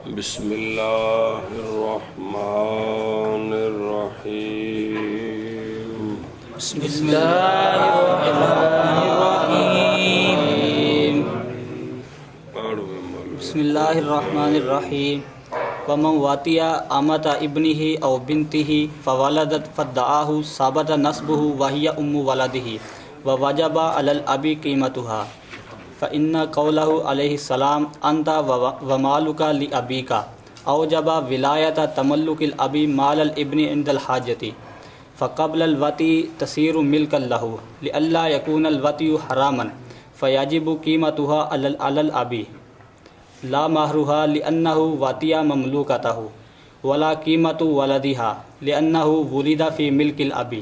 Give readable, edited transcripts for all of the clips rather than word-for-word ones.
بسم اللہ الرحمن الرحیم بسم اللہ الرحمن الرحیم بسم اللہ الرحمن الرحیم ومن واتیا امت ابنہ او بنتہ فولدت فدعاہ ثابت نسبہ وہی ام ولدہ ووجب علی الاب قیمتها فإن قوله علیہ السلام انت ومالک لأبیک اوجب ولایت تملک الاب مال الابن عند الحاجۃ فقبل الوطی تصیر ملکا له لئلا یکون الوطی حراما فیجب قیمتها علی الاب لا مہرها لأنه وطی مملوکته ولا قیمت ولدها لأنه ولد فی ملک الاب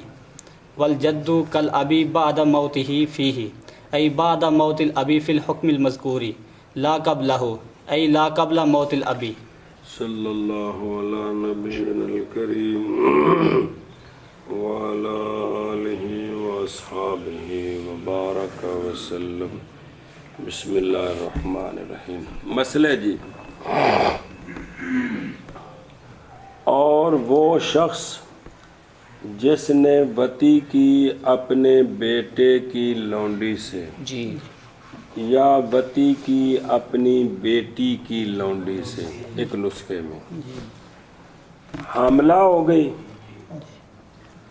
والجد کالاب بعد موته فیہ ای بعد موت الابی فی الحکم المذکوری لا قبلہ ای لا قبل موت الابی صلی اللہ علی نبینا الکریم وعلی آلہ واصحابہ وبارک وسلم. بسم اللہ الرحمن الرحیم. مسئلہ جی، اور وہ شخص جس نے وطی کی اپنے بیٹے کی لونڈی سے جی یا وطی کی اپنی بیٹی کی لونڈی سے ایک نسخے میں حاملہ ہو گئی،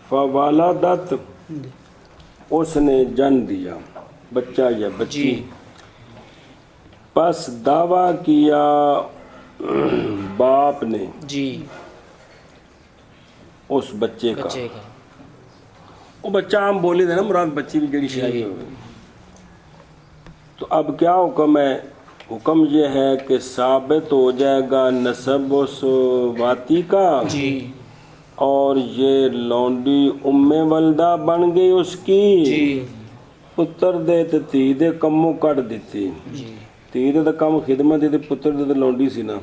فوالدت اس نے جن دیا بچہ یا بچی، پس دعویٰ کیا باپ نے جی اس بچے کا، وہ بچہ ہم بولی دے نا، مراد بچی بھی جڑی شاہی ہو گئی. تو اب کیا حکم ہے؟ حکم یہ ہے کہ ثابت ہو جائے گا نسب اس واتی کا جی اور یہ لونڈی ام ولدہ بن گئی اس کی. پتر دے تے تھی دے کمو کٹ دیتی، تھی دے کم خدمت دے پتر دے لونڈی سی نا.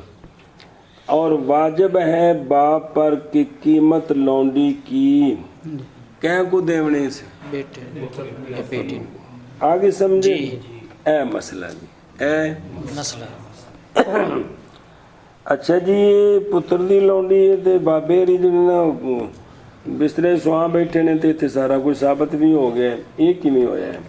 اور واجب ہے باپ پر کہ قیمت لونڈی کی کہیں کو دیونے سے بیٹے آگے سمجھے. اے مسئلہ جی، اے مسئلہ. اچھا جی، پتر دی لونڈی ہے تے بابے ری جنہاں بسترے سواں بیٹھے نے تے سارا کچھ ثابت بھی ہو گیا. ایک ہی نہیں ہویا ہے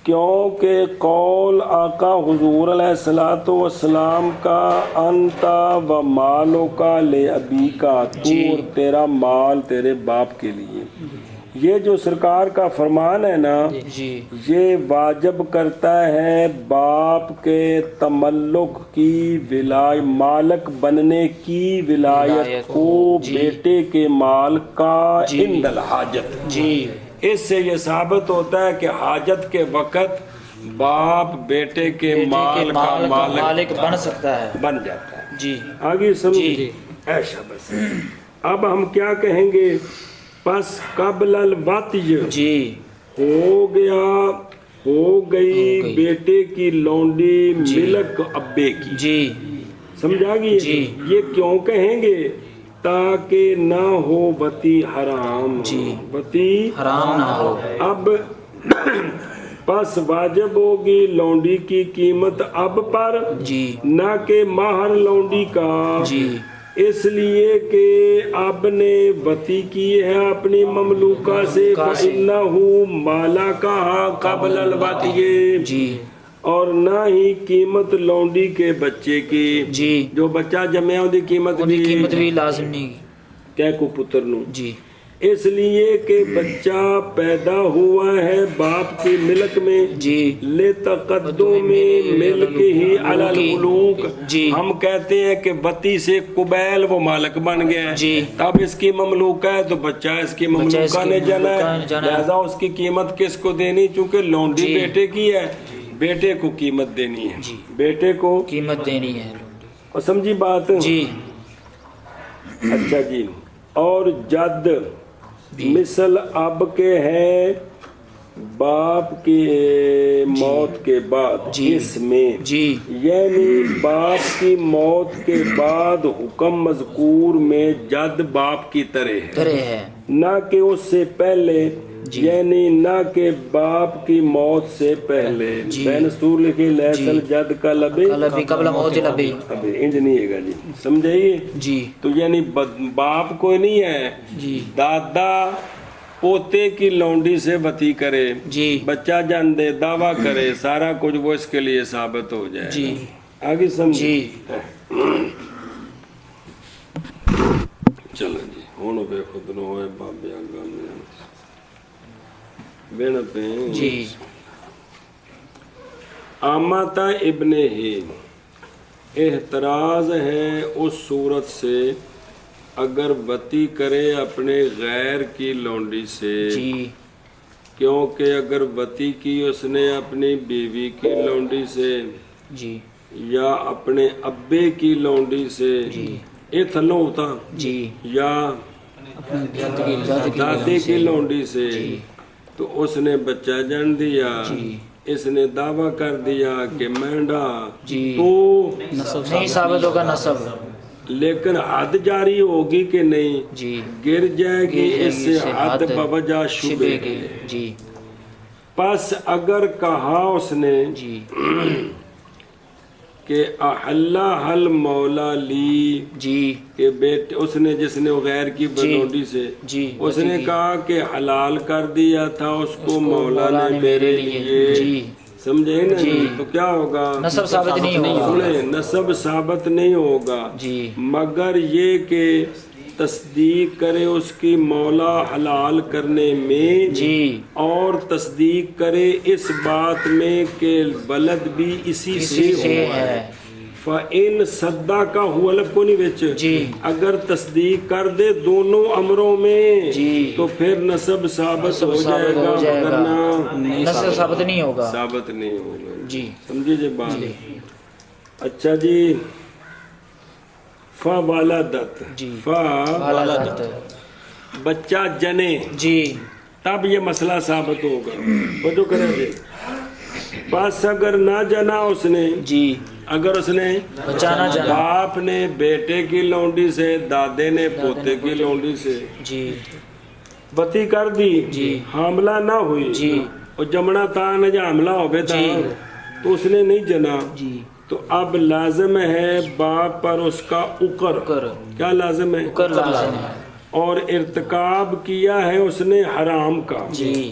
کیونکہ قول آقا حضور علیہ السلام کا انت و مالو کا لے ابی کا، تو اور تیرا مال تیرے باپ کے لیے، یہ جو سرکار کا فرمان ہے نا، یہ واجب کرتا ہے باپ کے تملک کی مالک بننے کی ولایت کو بیٹے کے مال کا عند الحاجت. اس سے یہ ثابت ہوتا ہے کہ حاجت کے وقت باپ بیٹے کے مال کا مالک بن سکتا ہے، بن جاتا ہے. جی آگے سمجھے. ایشا بس اب ہم کیا کہیں گے؟ پس قبل الوطی ہو گئی بیٹے کی لونڈی ملک ابے کی. سمجھا گی؟ یہ کیوں کہیں گے؟ تاکہ نہ ہو وطی حرام، وطی حرام نہ ہو. اب پس واجب ہوگی لونڈی کی قیمت اب پر، نہ کہ مہر لونڈی کا، اس لیے کہ اب نے وطی کی ہے اپنی مملوکہ سے، فَإِنَّهُ مَالَكَهَا قَبْلَ الْوَطِيِ، اور نہ ہی قیمت لونڈی کے بچے کی، جو بچہ جمع ہو دی قیمت بھی لازم نہیں کہہ کو پتر نو. اس لیے کہ بچہ پیدا ہوا ہے باپ کی ملک میں، لِتَقَدُّمِ مِلْكِهِ عَلَى الْمُلُوكِ. ہم کہتے ہیں کہ وطی سے قبیل وہ مالک بن گیا ہے، تب اس کی مملوکہ ہے تو بچہ اس کی مملوکہ نے جانا ہے، لہذا اس کی قیمت کس کو دینی؟ چونکہ لونڈی بیٹے کی ہے، بیٹے کو قیمت دینی ہے، بیٹے کو قیمت دینی ہے. اور سمجھی بات؟ اچھا جی. اور جد مثل اب کے ہیں باپ کی موت کے بعد، اس میں یعنی باپ کی موت کے بعد حکم مذکور میں جد باپ کی طرح ہے، نہ کہ اس سے پہلے جی یعنی نہ کہ باپ کی موت سے پہلے جی بین سور لکھی لیسل جد کا لبے قلبی قبل موت الابی ابھی انج نہیں ہے گا جی سمجھائیے جی تو یعنی باپ کوئی نہیں ہے جی دادا پوتے کی لونڈی سے بتی کرے جی بچہ جان دے دعویٰ کرے سارا کچھ وہ اس کے لیے ثابت ہو جائے جی آگے سمجھ جی چلو جی ہوں بے خود نو ہوئے بابے آگا بین پہ جی آماتا ابن ہی احتراز ہے اس صورت سے اگر بتی کرے اپنے غیر کی لونڈی سے جی کیونکہ اگر بتی کی اس نے اپنی بیوی کی لونڈی سے جی یا اپنے ابے کی لونڈی سے یہ تھلوں ہوتا جی یا اپنے جد کی دادے کی لونڈی سے جی تو اس نے بچہ جان دیا جی اس نے دعویٰ کر دیا کہ مینڈا جی تو نسب نہیں ثابت ہوگا نسب لیکن حد جاری ہوگی کہ نہیں جی گر جائے گی اس سے حد بوجہ شبے کے جی پس اگر کہا اس نے جی کہ اللہ حل مولا لی جی کہ بیٹے اس نے جس نے غیر کی بلونڈی سے جی اس نے کہا کہ حلال کر دیا تھا اس کو مولا نے میرے لیے جی سمجھے نا تو کیا ہوگا نسب ثابت نہیں ہوگا سنیں نسب ثابت نہیں ہوگا جی مگر یہ کہ تصدیق کرے اس کی مولا حلال کرنے میں جی اور تصدیق کرے اس بات میں کہ ولد بھی اسی سے ہوا ہے فَإِن صَدَّقَ هُوَ لَفْ کو نہیں بچ جی اگر تصدیق کر دے دونوں امروں میں جی تو پھر نسب ثابت ہو جائے گا وگرنہ نسب ثابت نہیں ہوگا ثابت نہیں ہوگا جی سمجھے جی بات اچھا جی فَوَلَدَتْ جی فَوَلَدَتْ بچہ جنے جی تب یہ مسئلہ ثابت ہوگا وہ جو کریں گے بس اگر نہ جنا اس نے جی اگر اس نے بچانا جنا باپ نے بیٹے کی لونڈی سے دادے نے پوتے کی لونڈی سے جی بتی کر دی جی حاملہ نہ ہوئی جی اور جمنا تھا نہ جو حاملہ ہو گیا تھا تو اس نے نہیں جنا جی تو اب لازم ہے باپ پر اس کا اکر کیا لازم ہے کر لازم ہے اور ارتکاب کیا ہے اس نے حرام کا جی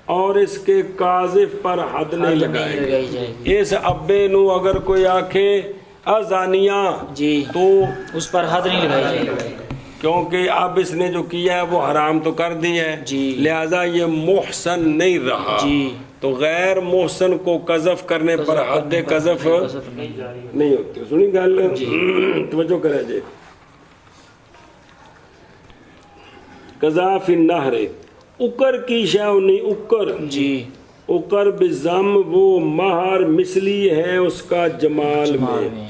اور اس کے قاذف پر حد نہیں لگائے لگائی جائے گی اس ابے نو اگر کوئی آکھے ازانیہ جی تو اس پر حد نہیں لگائی جائے گی کیونکہ اب اس نے جو کیا ہے وہ حرام تو کر دی ہے جی لہذا یہ محسن نہیں رہا جی تو غیر محسن کو قذف کرنے پر حد قذف نہیں ہوتی سنی گل توجہ کرے جی قضا فی النہر اکر کی شاونی اکر جی اکر بزم وہ مہر مثلی ہے اس کا جمال میں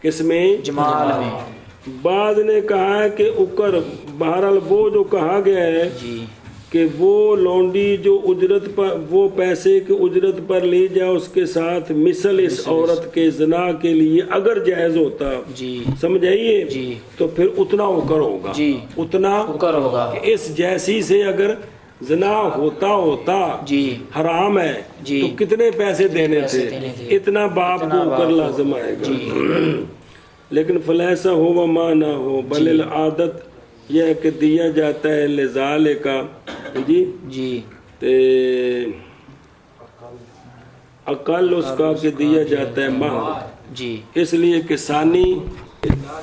کس میں جمال میں بعض نے کہا ہے کہ اکر بہرحال وہ جو کہا گیا ہے جی کہ وہ لونڈی جو اجرت پر وہ پیسے کی اجرت پر لی جائے اس کے ساتھ مثل اس عورت کے زنا کے لیے اگر جائز ہوتا جی سمجھائیے جی تو پھر اتنا اکر ہوگا جی اتنا اکر ہوگا کہ اس جیسی سے اگر زنا ہوتا جی حرام ہے جی تو کتنے پیسے دینے تھے اتنا باپ کو اکر لازم آئے گا لیکن فلیسا ہو و ما نہ ہو بل العادت یہ ہے کہ دیا جاتا ہے لذال کا جی جی تے اقل اس کا کہ دیا جاتا ہے مہر جی اس لیے کہ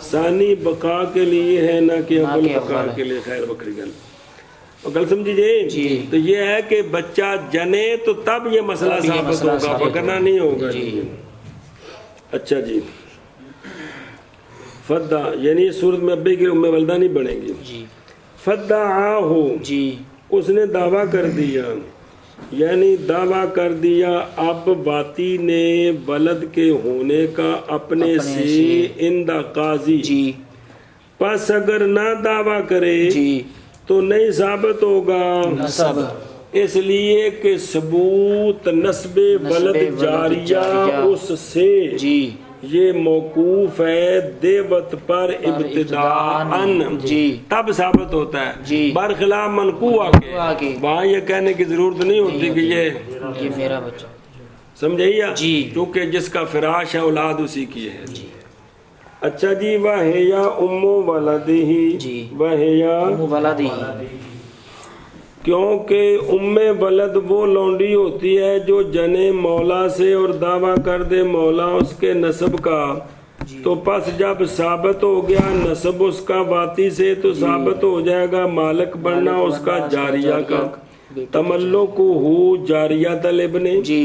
ثانی بقا کے لیے ہے نہ کہ اول بقا کے لیے خیر بکری گل گل سمجھیے تو یہ ہے کہ بچہ جنے تو تب یہ مسئلہ ثابت ہوگا وگرنہ نہیں ہوگا جی اچھا جی فدا یعنی اس صورت میں ابے کی ام والدہ نہیں بنے گی جی فدعاہو جی اس نے دعویٰ کر دیا یعنی دعویٰ کر دیا اب باتی نے ولد کے ہونے کا اپنے سے اندہ قاضی جی پس اگر نہ دعویٰ کرے جی تو نہیں ثابت ہوگا نسب اس لیے کہ ثبوت نسب ولد جاریہ اس سے جی یہ موقوف ہے دیوت پر ابتداءً جی تب ثابت ہوتا ہے، جی برخلاف منقوع آگے وہاں یہ کہنے کی ضرورت نہیں ہوتی کہ یہ میرا بچہ سمجھائیے جی کیونکہ جس کا فراش ہے اولاد اسی کی ہے۔ اچھا جی وَهِيَ أُمُّ وَلَدِهِ جی وَهِيَ ولدی کیونکہ ام ولد وہ لونڈی ہوتی ہے جو جنے مولا سے اور دعویٰ کر دے مولا اس کے نسب کا، تو پس جب ثابت ہو گیا نسب اس کا واتی سے تو ثابت ہو جائے گا مالک بننا اس کا جاریہ کا، تملک ہو جاریت الابن جی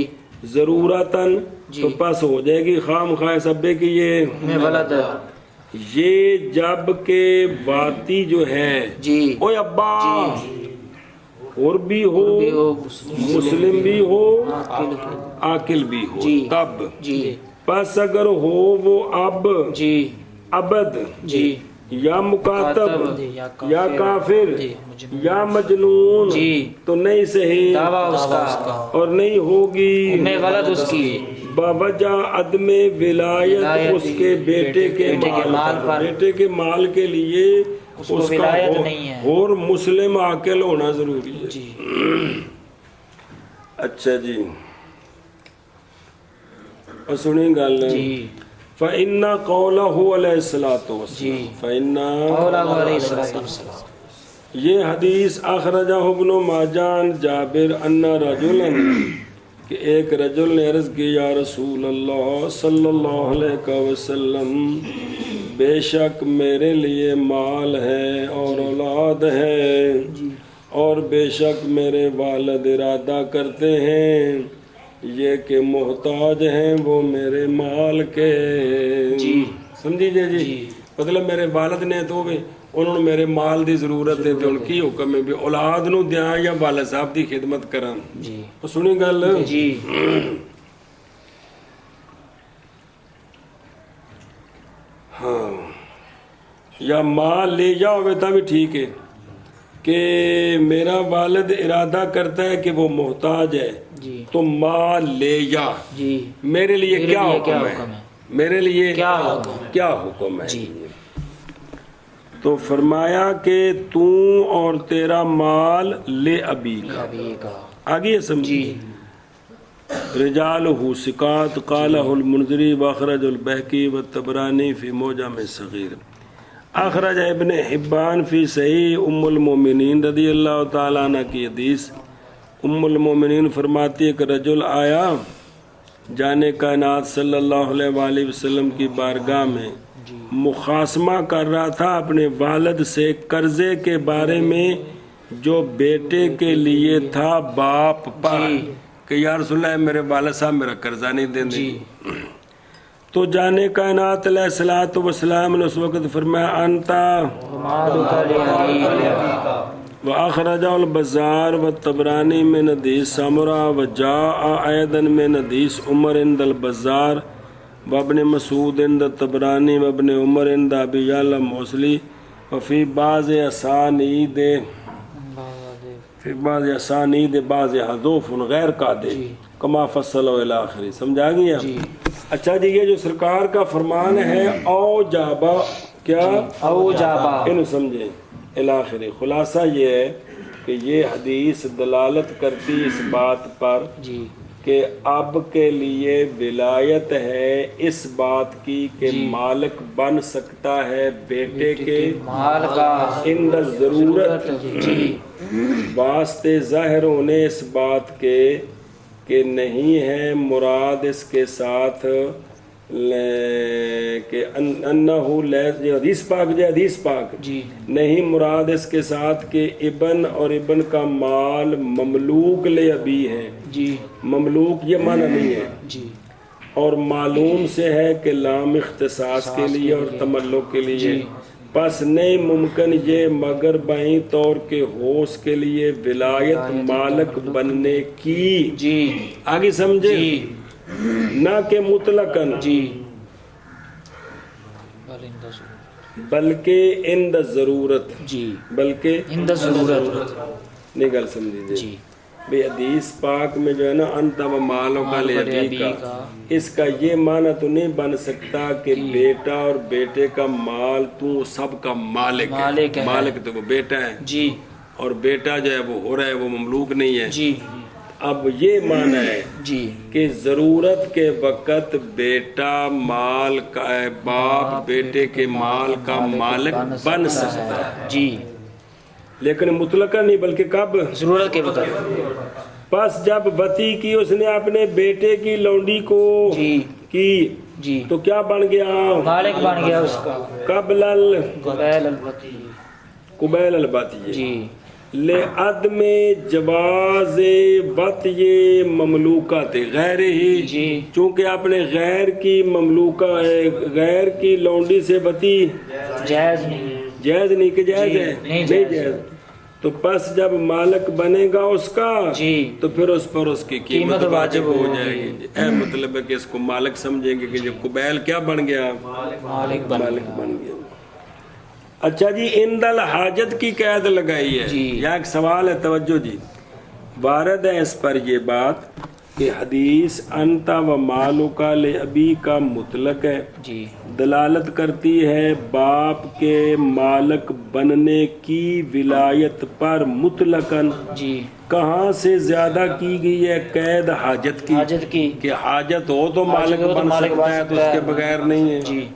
ضرورتاً تو پس ہو جائے گی خام خواہ سبے کی میں ولد یہ جب کہ واتی جو ہے جی اوے ابا اور بھی ہو مسلم بھی ہو عاقل بھی ہو جی تب جی پس اگر ہو وہ اب جی عبد جی یا مکاتب یا کافر جی یا مجنون جی تو نہیں صحیح دعویٰ اس کا اور نہیں ہوگی میں ولد اس کی باوجہ عدم ولایت اس کے بیٹے کے مال پر، بیٹے کے مال کے لیے اس کو کا ولایت نہیں ہے اور مسلم عاقل ہونا ضروری ہے جی اچھا جی اور سنیں گل جی فَإِنَّ قَوْلَهُ عَلَيْهِ الصَّلَاةُ جی وَالسَّلَامُ فَإِنَّ اولا علیہ السلام یہ حدیث اخرجہ ابن ماجان جابر ان رجلا کہ ایک رجل نے عرض کی یا رسول اللہ صلی اللہ علیہ وسلم بے شک میرے لیے مال ہے اور اولاد ہے اور بے شک میرے والد ارادہ کرتے ہیں یہ کہ محتاج ہیں وہ میرے مال کے جی سمجھیے جی مطلب میرے والد نے تو بھی انہوں نے میرے مال دی ضرورت ہے تو ان کی حکم ہے بھی اولاد نو دیاں یا والد صاحب دی خدمت کرن جی سنی گل جی ہاں یا مال لے جاؤ بیتا بھی ٹھیک ہے کہ میرا والد ارادہ کرتا ہے کہ وہ محتاج ہے جی تو مال لے جا جی میرے لیے کیا لیے حکم ہے میرے لیے کیا حکم ہے جی تو فرمایا کہ تو اور تیرا مال لے ابی کا ابھی کا آگے سمجھی رجالہ ثقات قالہ المنذری واخرج البہقی والطبرانی فی موجم صغیر اخرج ابن حبان فی صحیح ام المومنین رضی اللہ تعالیٰ عنہ کی حدیث ام المومنین فرماتی ہے کہ رجل آیا جانے کائنات صلی اللہ علیہ وآلہ وسلم کی بارگاہ میں مخاصمہ کر رہا تھا اپنے والد سے قرضے کے بارے میں جو بیٹے کے لیے تھا باپ پر کہ یا رسول اللہ میرے والد صاحب میرا قرضہ نہیں دیں دیں تو جانے کائنات علیہ الصلوۃ والسلام نے اس وقت فرمایا انتا وَأَخْرَجَهُ الْبَزَّارُ وَالطَّبْرَانِي مِنْ حديث سمرة وَجَاءَ أيضا من حديث عمر عند البزار وابن مسعود عند الطبراني وابن عمر عند أبي يعلى الموصلي وفي بعض أسانيد بعض حذوف غیر قادر کما فصلوا الى آخری سمجھا گیا اچھا جی یہ جو سرکار کا فرمان ہے او جابا کیا او جابا انہوں سمجھیں الاخری خلاصہ یہ ہے کہ یہ حدیث دلالت کرتی اس بات پر جی کہ اب کے لیے ولایت ہے اس بات کی کہ مالک بن سکتا ہے بیٹے کے مال کا ان ضرورت واسطے ظاہر ہونے اس بات کے کہ نہیں ہے مراد اس کے ساتھ کہ انہو حدیث پاک جو حدیث پاک جی نہیں مراد اس کے ساتھ کہ ابن اور ابن کا مال مملوک لے ابی ہے جی مملوک یہ معنی نہیں ہے جی اور معلوم سے ہے کہ لام اختصاص کے لیے اور تملک کے لیے پس نہیں ممکن یہ مگر بائیں طور کے ہوش کے لیے ولایت مالک بننے کی جی آگے سمجھے نہ کہ مطلقاً جی بلکہ اند ضرورت جی بلکہ اند ضرورت نہیں گل سمجھیے جی بے حدیث پاک میں جو ہے نا انت و مالوں کا لے ابی کا، اس کا یہ معنی تو نہیں بن سکتا کہ بیٹا اور بیٹے کا مال تو سب کا مالک ہے، مالک تو وہ بیٹا ہے جی، اور بیٹا جو ہے وہ ہو رہا ہے، وہ مملوک نہیں ہے جی اب یہ معنی ہے جی کہ ضرورت کے وقت بیٹا مال کا باپ بیٹے کے مال کا مالک بن سکتا ہے، جی، لیکن مطلقاً نہیں بلکہ کب؟ ضرورت کے وقت۔ پس جب وتی کی اس نے اپنے بیٹے کی لونڈی کو جی کی جی، تو کیا بن گیا؟ مالک بن گیا اس کا، قبل قبیل الوتی، قبیل البتی جی لعدم جواز وطی مملوکات غیر ہی، جی، چونکہ اپنے غیر کی مملوکہ غیر کی لونڈی سے وتی جائز نہیں، جائز نہیں کہ جائز جی، ہے؟ نہیں نہیں جائز۔ جائز۔ تو پس جب مالک بنے گا اس کا جی تو پھر اس پر اس کی قیمت قیمت واجب واجب ہو ہوگی۔ جائے گی، اے مطلب ہے کہ اس کو مالک سمجھیں گے کہ جو قبیل کیا بن گیا؟ مالک بن مالک بن گیا۔ اچھا جی، اندل حاجت کی قید لگائی ہے، جی۔ یہاں ایک سوال ہے، توجہ جی، وارد ہے اس پر یہ بات کہ حدیث انت و مالک لابی کا مطلق ہے، جی دلالت کرتی ہے باپ کے مالک بننے کی ولایت پر مطلقاً، جی، کہاں سے زیادہ کی گئی ہے؟ قید حاجت کی، حاجت کی، کہ حاجت ہو تو مالک حاجت ہو تو بن مالک سکتا ہے، تو اس کے بغیر نہیں ہے۔ جی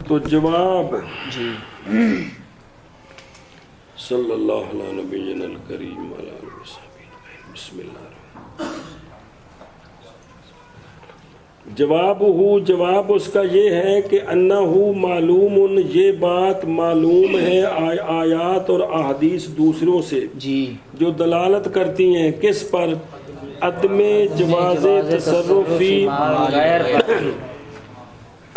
تو جواب جی صلی اللہ علیہ نبینا الکریم علی آلہ وصحبہ اجمعین۔ بسم اللہ الرحمن الرحیم۔ جواب اس کا یہ ہے کہ انہو معلوم، یہ بات معلوم ہے آیات اور احادیث دوسروں سے جی، جو دلالت کرتی ہیں کس پر؟ عدم جواز تصرف فی غیر پر،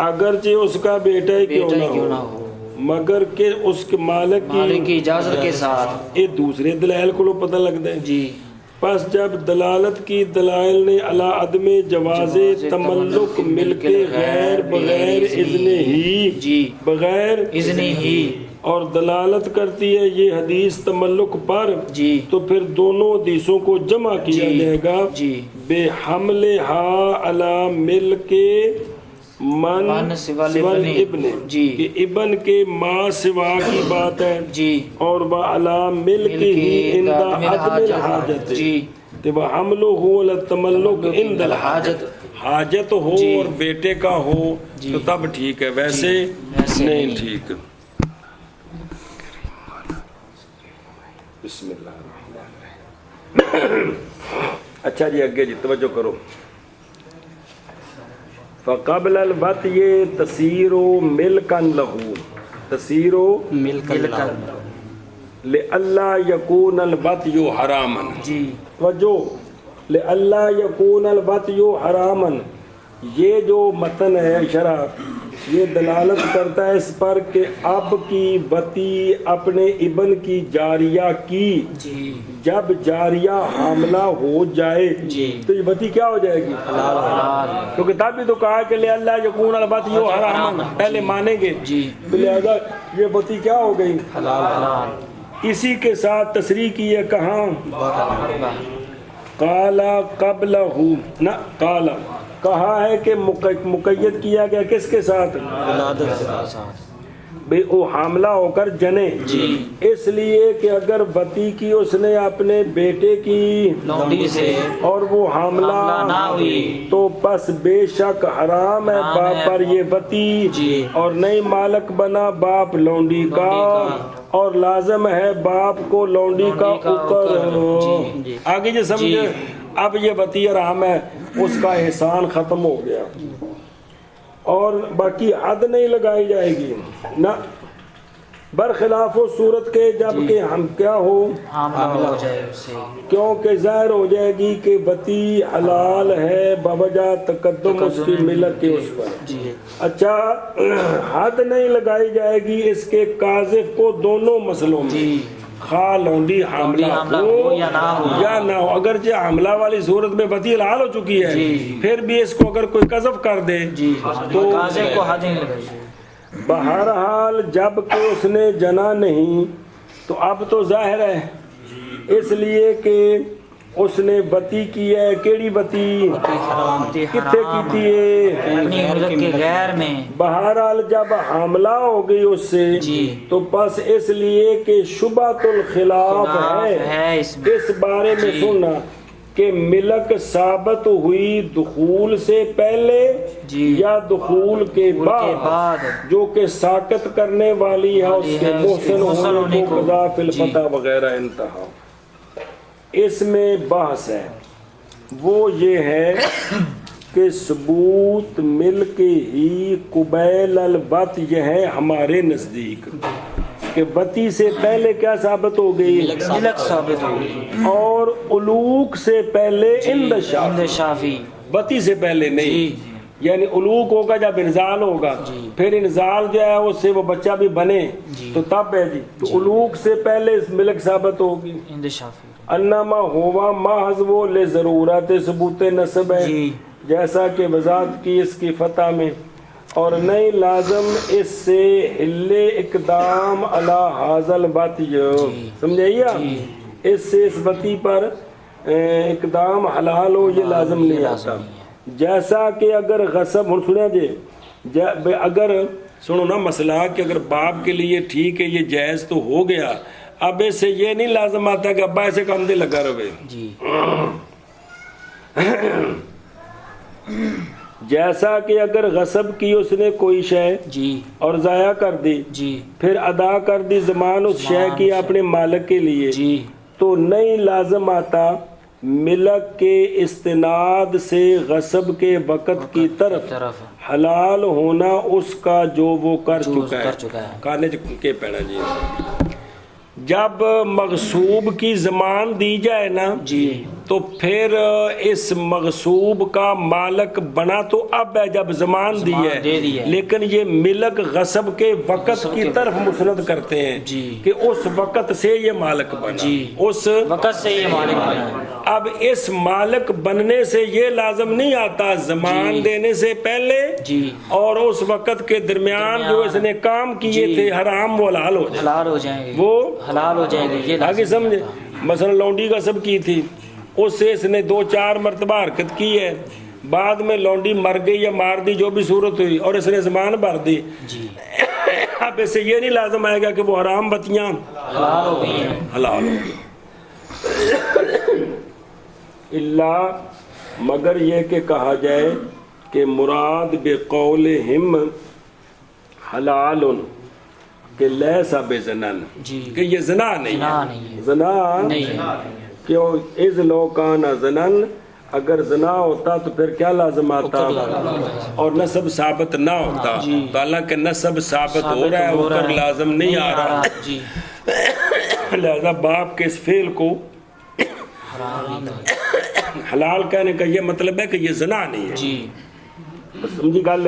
اگرچہ اس کا بیٹا ہی کیوں نہ ہو مگر کہ اس کے مالک کی اجازت کے ساتھ، یہ دوسرے دلائل کو پتہ لگتا ہے۔ جی پس جب دلالت کی دلائل نے علی عدم جواز تملک ملک غیر بغیر اذن ہی، جی بغیر اذن ہی، اور دلالت کرتی ہے یہ حدیث تملک پر، جی تو پھر دونوں حدیثوں کو جمع کیا جی جائے گا جی، بے حمل ہا علی ملک من سوا ابن، جی کہ ابن کے ماں سوا کی بات ہے، جی، اور وَعَلَى مِلْكِهِ عِنْدَ عَدْمِ الْحَاجَةِ، جی تو وَحَمْلُهُ عَلَى التَّمَلُّكِ عِنْدَ الحاجت، حاجت ہو جی اور بیٹے کا ہو جی تو تب ٹھیک ہے، ویسے ویسے نہیں نہیں۔ ٹھیک۔ بسم اللہ الرحمن الرحیم۔ اچھا جی آگے جی توجہ کرو۔ فقبل الوط یہ تصیر ملکن لہو، تصیر ملک اللہ لئلا یکون الوطی حراما، جی توجہ، لئلا یکون الوطی حراما، یہ جو متن ہے شرح یہ دلالت کرتا ہے اس پر کہ اب کی وطی اپنے ابن کی جاریہ کی، جی جب جاریہ حاملہ ہو جائے جی تو یہ وطی کیا ہو جائے گی؟ حلال، کیونکہ تب بھی تو کہا کہ اللہ یکون الوطی حراما، پہلے مانیں گے، جی لہذا یہ وطی کیا ہو گئی؟ حلال، اسی کے ساتھ تصریح کی ہے کہاں؟ قالا قبلہ، نہ قالا کہا ہے کہ مقید کیا گیا کس کے ساتھ؟ ولادت کے ساتھ، بھئی وہ حاملہ ہو کر جنے، جی اس لیے کہ اگر وطی کی اس نے اپنے بیٹے کی لونڈی سے اور وہ حاملہ نہ ہوئی تو پس بے شک حرام ہے حرام باپ ہے، پر یہ وطی، جی اور نئی مالک بنا باپ لونڈی کا، اور لازم ہے باپ کو لونڈی کا اوپر۔ جی جی آگے جو سمجھے، اب یہ وطی حرام ہے، اس کا احسان ختم ہو گیا، اور باقی حد نہیں لگائی جائے گی نہ، برخلاف و صورت کے جب کہ ہم کیا ہو، حاملہ ہو جائے اس سے، کیونکہ ظاہر ہو جائے گی کہ وطی حلال ہے بوجہ تقدم اس کی ملت کے اس پر۔ جی اچھا، حد نہیں لگائی جائے گی اس کے قاذف کو دونوں مسئلوں میں، جی خواہ لونڈی حاملہ ہو یا نہ ہو، اگرچہ حاملہ والی صورت میں وطی حلال ہو چکی ہے، جی پھر بھی اس کو اگر کوئی قذف کر دے جی تو قاضی کو حد نہیں لگائی، بہرحال جب کہ اس نے جنا نہیں تو اب تو ظاہر ہے، اس لیے کہ اس نے بتی کی ہے، کیڑی بتی کتنے کی ہے؟ اپنی ملک کے غیر میں بہرحال جب حاملہ ہو گئی اس سے تو بس اس لیے کہ شبہۃ الخلاف ہے اس بارے میں سننا کہ ملک ثابت ہوئی دخول سے پہلے یا دخول کے بعد، جو کہ ساقط کرنے والی ہے اس کے محسن ہونے کو قضا فی الفتح وغیرہ انتہا۔ اس میں بحث ہے وہ یہ ہے کہ ثبوت ملک ہی قبیل البت یہ ہے ہمارے نزدیک کہ بتی سے پہلے کیا ثابت ہو گئی؟ ملک ثابت ہو گئی، اور علوق سے پہلے عند شافی بتی سے پہلے نہیں، یعنی علوق ہوگا جب انزال ہوگا، پھر انزال جو ہے اس سے وہ بچہ بھی بنے تو تب ہے جی، تو علوق سے پہلے ملک ثابت ہوگی۔ عند شافی انما ہوا محض وہ لضرورت ثبوت نسب ہے جیسا کہ وضاحت کی اس کی فتح میں، اور نہیں لازم اس سے حل اقدام علی حاضل بات، سمجھائیے اس سے اس بتی پر اقدام حلال ہو یہ لازم نہیں آتا۔ جیسا کہ اگر غصب سنیں جی، اگر سنو نا مسئلہ کہ اگر باپ کے لیے ٹھیک ہے یہ جائز تو ہو گیا، اب اس سے یہ نہیں لازم آتا کہ ابا ایسے کام دے لگا رہے جیسا کہ اگر غصب کی اس نے کوئی شے اور ضائع کر دی پھر ادا کر دی زمان اس شے کی اپنے مالک کے لیے تو نہیں لازم آتا ملک کے استناد سے غصب کے وقت کی طرف حلال ہونا اس کا جو وہ کر چکا ہے۔ کانے کے پیڑا جی جب مغصوب کی زمان دی جائے نا تو پھر اس مغصوب کا مالک بنا تو اب ہے جب زمان دی ہے، لیکن یہ ملک غصب کے وقت کی طرف مسند کرتے ہیں کہ اس وقت سے یہ مالک بنا، اس وقت سے یہ مالک بنا۔ اب اس مالک بننے سے یہ لازم نہیں آتا زمان دینے سے پہلے اور اس وقت کے درمیان جو اس نے کام کیے تھے حرام وہ حلال ہو جائیں گے، وہ حلال ہو جائیں گے۔ آگے سمجھے، مثلا لونڈی غصب کی تھی، اس سے اس نے 2-4 مرتبہ حرکت کی ہے، بعد میں لونڈی مر گئی یا مار دی جو بھی صورت ہوئی اور اس نے زمان بھر دی، اب اس سے یہ نہیں لازم آئے گا کہ وہ حرام بتیاں حلال ہو گئی ہیں، حلال ہو گئی اللہ مگر یہ کہ کہا جائے کہ مراد بقولہم حلال کہ لیسا بزنن کہ یہ زنا نہیں ہے، زنا کیوں از لو کان زنن، اگر زنا ہوتا تو پھر کیا لازم آتا اور نسب ثابت نہ ہوتا، تو حالانکہ نسب ثابت ہو رہا ہے اوپر لازم نہیں آ رہا، لہذا باپ کے اس فعل کو حلال کہنے کا یہ مطلب ہے کہ یہ زنا نہیں ہے، سمجھی گل؟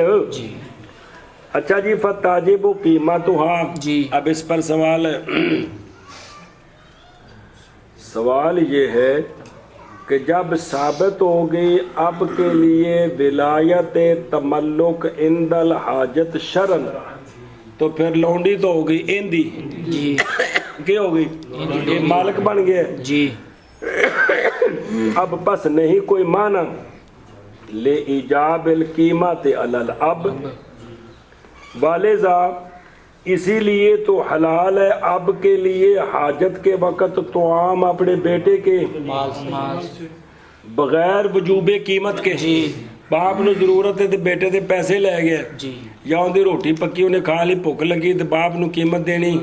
اچھا جی فتاجب قیمتها، اب اس پر سوال ہے، سوال یہ ہے کہ جب ثابت ہو گئی اب کے لیے ولایت تملک عند الحاجت شرن تو پھر لونڈی تو ہو گئی ایندی، کیا ہو گئی؟ یہ مالک بن گیا جی، اب بس نہیں کوئی معنی لے ایجاب القیمت علی الاب، والذا اسی لیے تو حلال ہے اب کے لیے حاجت کے وقت طعام اپنے بیٹے کے بغیر وجوب قیمت کے، باپ نے ضرورت ہے تو بیٹے دے پیسے لے گئے یا ان دی روٹی پکی انہیں کھا لی بھوک لگی تو باپ نو قیمت دینی،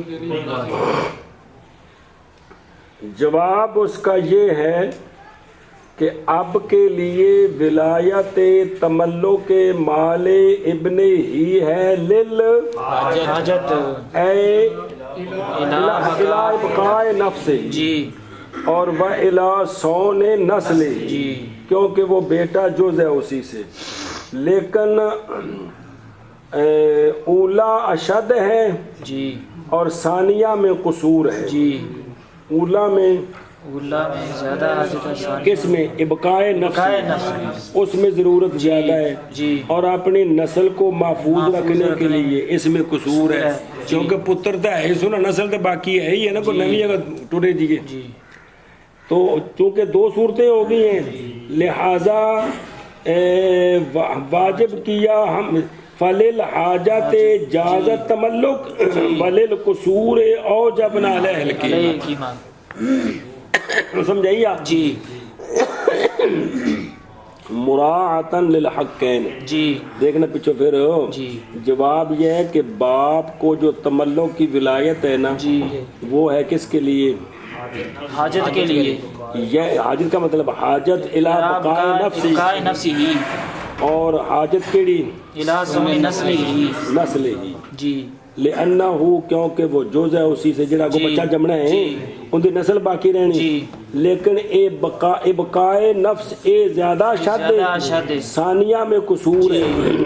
جواب اس کا یہ ہے کہ اب کے لیے ولایت تملک مال ابن ہی ہے لل حاجت اے الہ بقائے نفس اور و الہ سون نسل، کیونکہ وہ بیٹا جز ہے اسی سے، لیکن اولا اشد ہے اور ثانیہ میں قصور ہے، اولا میں زیادہ کس میں ابقائے نفس اس میں ضرورت زیادہ ہے اور اپنی نسل کو محفوظ رکھنے کے لیے اس میں قصور ہے، کیونکہ پتر تو ہے سنا نسل تو باقی ہے ہی ہے نا، کوئی نوی جگہ ٹوٹے دیئے، تو چونکہ دو صورتیں ہو گئی ہیں لہذا واجب کیا ہم فلل حاجت جازت تملک فلل قصور اوجبنا علیہ علیہ القیمہ. القیمہ. سمجھائیے آپ جی مراعتاً للحقین. جی دیکھنا پیچھو پھر جی جواب یہ ہے کہ باپ کو جو تملک کی ولایت ہے نا جی وہ ہے کس کے لیے؟ حاجت کے لیے. یہ حاجت کا مطلب حاجت الی بقاء نفسی بقاء نفسی ہی اور حاجت کیڑی الی سمع نسلی ہی. نسل ہی جی لأنہ کیونکہ وہ جز ہے اسی سے جڑا کو جی بچہ جمنا ہے جی ان دی نسل باقی رہنی جی لیکن اے بقائے نفس اے زیادہ زیادہ شد شد ثانیہ میں قصور ہے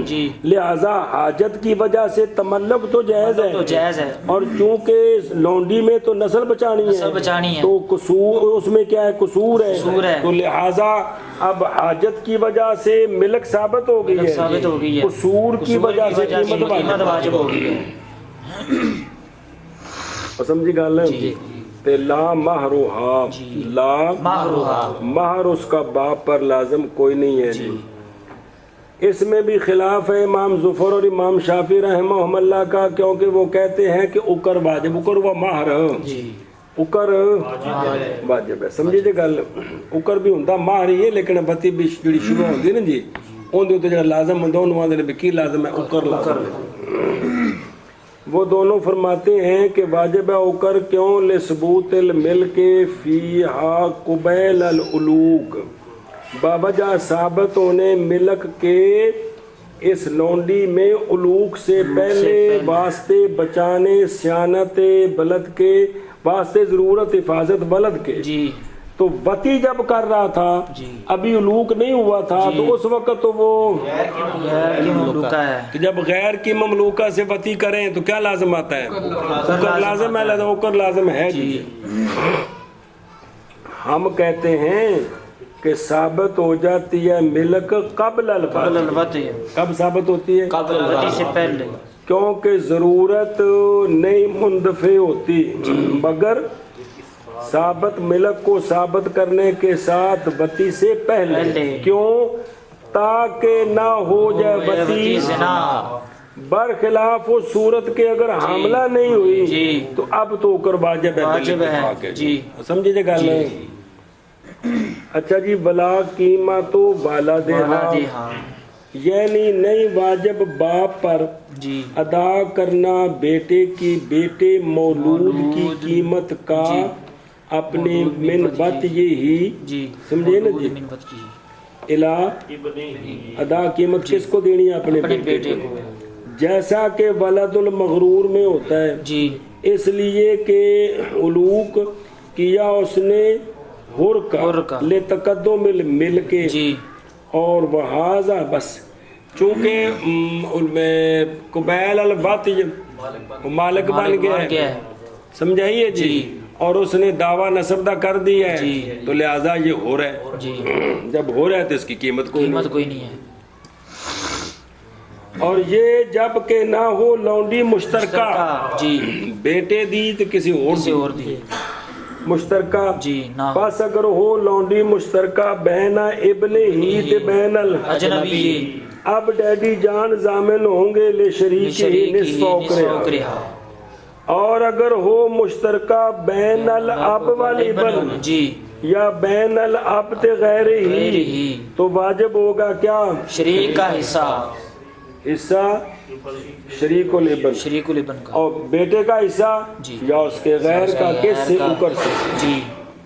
جی لہذا حاجت کی وجہ سے تملک تو جائز تو ہے جائز ہے. اور چونکہ لونڈی میں تو نسل بچانی نسل ہے بچانی ہے. تو قصور اس میں کیا ہے قصور قصور ہے. تو لہذا اب حاجت کی وجہ سے ملک ثابت ہو گئی ملک ہے ثابت ہو گئی ہے. قصور کی وجہ سے قیمت قیمت واجب ہو گئی ہے. سمجھی گل ہے جی. تے لا مہروہا جی. لا مہروہا مہر اس کا باپ پر لازم کوئی نہیں ہے جی. اس میں بھی خلاف ہے امام ظفر اور امام شافعی رحمہ اللہ کا کیونکہ وہ کہتے ہیں کہ اکر واجب اکر وہ مہر جی اکر واجب ہے. سمجھے جی گل اکر بھی ہوندا مہر ہی ہے لیکن بتی بھی جڑی شروع ہوندی نا جی اون دے تے جڑا لازم ہوندا اونوں آندے نے کی لازم ہے اکر لازم ہے. وہ دونوں فرماتے ہیں کہ واجب ہے اکر کیوں لثبوت الملک فیہا قبیل العلوق باوجہ ثابت ہونے ملک کے اس لونڈی میں علوق سے پہلے واسطے بچانے سیانت بلد کے واسطے ضرورت حفاظت بلد کے. جی تو وتی جب کر رہا تھا جی ابھی علوق نہیں ہوا تھا تو اس وقت تو وہ غیر کی مملوکہ ہے. کہ جب غیر کی مملوکہ سے وتی کریں تو کیا لازم آتا ہے؟ اوکر لازم ہے. لہذا اوکر لازم ہے. جی ہم کہتے ہیں کہ ثابت ہو جاتی ہے ملک قبل قبل الوطی. الوطی. کب ثابت ہوتی ہے؟ قبل الوطی سے پہلے. کیونکہ ضرورت نہیں مندفع ہوتی مگر ثابت ملک کو ثابت کرنے کے ساتھ وتی سے پہلے. کیوں؟ تاکہ نہ ہو جائے وتی سے نہ برخلاف وہ صورت کے اگر حاملہ نہیں ہوئی جی تو اب تو اوکر واجب ہے. واجب ہے. جی سمجھے جی گل ہے. اچھا جی ولا قیمت تو والدہا یعنی نہیں واجب باپ پر جی ادا کرنا بیٹے کی بیٹے مولود کی قیمت کا اپنے منبت یہی جی سمجھے نا جی منبت کی الہ ادا قیمت کس کو دینی ہے؟ اپنے بیٹے کو. جیسا کہ ولد المغرور میں ہوتا ہے جی اس لیے کہ علوق کیا اس نے حر کا لے تقدم مل کے جی اور وہذا بس چونکہ قبیل الوطی مالک بن گیا ہے. سمجھائیے جی اور اس نے دعویٰ نسب دا کر دیا ہے تو لہذا یہ ہو رہا ہے. جی جب ہو رہا ہے تو اس کی قیمت کوئی نہیں ہے. اور یہ جب کہ نہ ہو لونڈی مشترکہ جی بیٹے دی تو کسی اور دی مشترکہ جی نہ بس اگر ہو لونڈی مشترکہ بین ابن ہی تے بین اجنبی اب ڈیڈی جان ضامن ہوں گے لے شریک ہی نصف اوکرہ. اور اگر ہو مشترکہ بین الاب والابن جی یا بین الاب تے غیر ہی تو واجب ہوگا کیا؟ شریک کا حصہ شریک الابن کا اور بیٹے کا حصہ یا اس کے غیر کا کس سے اوپر سے جی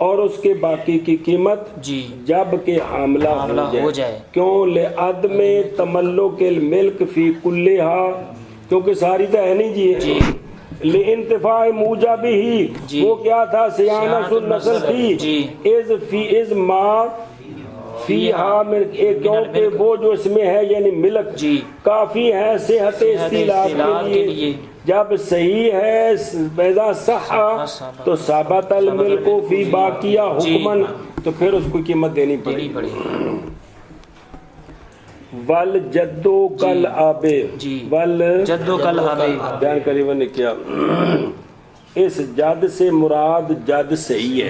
اور اس کے باقی کی قیمت جی جب کہ حاملہ ہو جائے. کیوں؟ لعدم تملک الملک فی کلھا کیونکہ ساری تو ہے نہیں جی لانتفاع موجب ہی وہ کیا تھا سیانت النسل تھی از ما فیہا کیونکہ وہ جو اس میں ہے یعنی ملک کافی ہے صحت استیلاء کے لیے. جب صحیح ہے بیضا صحا تو ثابت الملک فی باقیہ حکمن تو پھر اس کو قیمت دینی پڑے. ول جدو کل آبے ول جدو کل آبے بیان قریبا نے کیا اس جد سے مراد جد صحیح ہے.